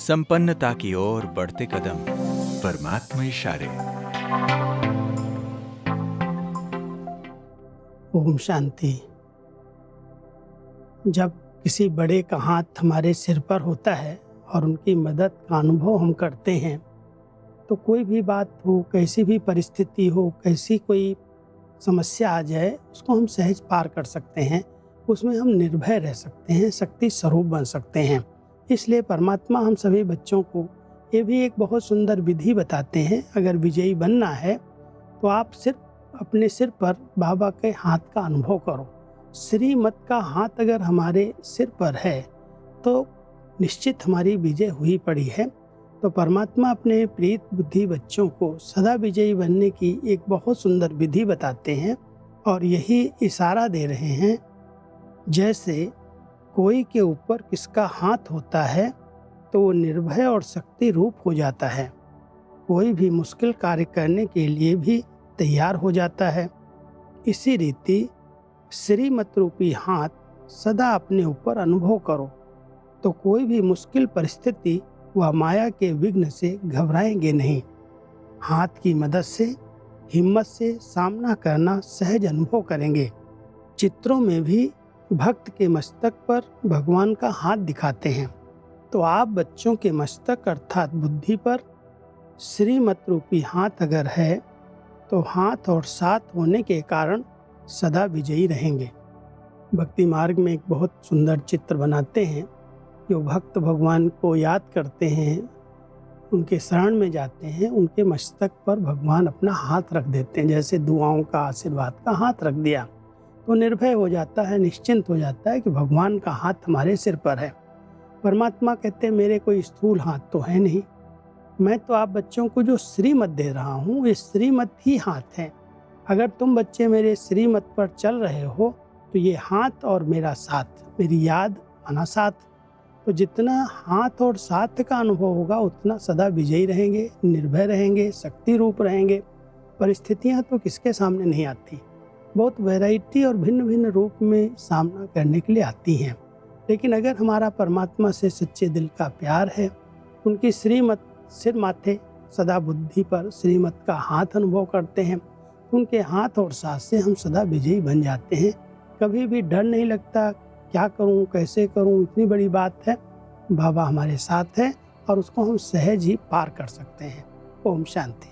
संपन्नता की ओर बढ़ते कदम। परमात्मा इशारे। ओम शांति। जब किसी बड़े का हाथ हमारे सिर पर होता है और उनकी मदद का अनुभव हम करते हैं, तो कोई भी बात हो, कैसी भी परिस्थिति हो, कैसी कोई समस्या आ जाए, उसको हम सहज पार कर सकते हैं। उसमें हम निर्भय रह सकते हैं, शक्ति स्वरूप बन सकते हैं। इसलिए परमात्मा हम सभी बच्चों को ये भी एक बहुत सुंदर विधि बताते हैं। अगर विजयी बनना है तो आप सिर्फ अपने सिर पर बाबा के हाथ का अनुभव करो। श्रीमत का हाथ अगर हमारे सिर पर है तो निश्चित हमारी विजय हुई पड़ी है। तो परमात्मा अपने प्रीत बुद्धि बच्चों को सदा विजयी बनने की एक बहुत सुंदर विधि बताते हैं और यही इशारा दे रहे हैं, जैसे कोई के ऊपर किसका हाथ होता है तो वो निर्भय और शक्ति रूप हो जाता है। कोई भी मुश्किल कार्य करने के लिए भी तैयार हो जाता है। इसी रीति श्रीमत रूपी हाथ सदा अपने ऊपर अनुभव करो तो कोई भी मुश्किल परिस्थिति व माया के विघ्न से घबराएंगे नहीं। हाथ की मदद से हिम्मत से सामना करना सहज अनुभव करेंगे। चित्रों में भी भक्त के मस्तक पर भगवान का हाथ दिखाते हैं, तो आप बच्चों के मस्तक अर्थात बुद्धि पर श्रीमत रूपी हाथ अगर है तो हाथ और साथ होने के कारण सदा विजयी रहेंगे। भक्ति मार्ग में एक बहुत सुंदर चित्र बनाते हैं। जो भक्त भगवान को याद करते हैं, उनके शरण में जाते हैं, उनके मस्तक पर भगवान अपना हाथ रख देते हैं। जैसे दुआओं का आशीर्वाद का हाथ रख दिया तो निर्भय हो जाता है, निश्चिंत हो जाता है कि भगवान का हाथ हमारे सिर पर है। परमात्मा कहते हैं मेरे कोई स्थूल हाथ तो है नहीं, मैं तो आप बच्चों को जो श्रीमत दे रहा हूँ ये श्रीमत ही हाथ है। अगर तुम बच्चे मेरे श्रीमत पर चल रहे हो तो ये हाथ और मेरा साथ, मेरी याद आना साथ। तो जितना हाथ और साथ का अनुभव होगा उतना सदा विजयी रहेंगे, निर्भय रहेंगे, शक्ति रूप रहेंगे। परिस्थितियाँ तो किसके सामने नहीं आती, बहुत वैरायटी और भिन्न भिन्न रूप में सामना करने के लिए आती हैं। लेकिन अगर हमारा परमात्मा से सच्चे दिल का प्यार है, उनकी श्रीमत सिर माथे सदा बुद्धि पर श्रीमत का हाथ अनुभव करते हैं, उनके हाथ और साथ से हम सदा विजयी बन जाते हैं। कभी भी डर नहीं लगता, क्या करूं, कैसे करूं, इतनी बड़ी बात है। बाबा हमारे साथ है और उसको हम सहज ही पार कर सकते हैं। ओम शांति।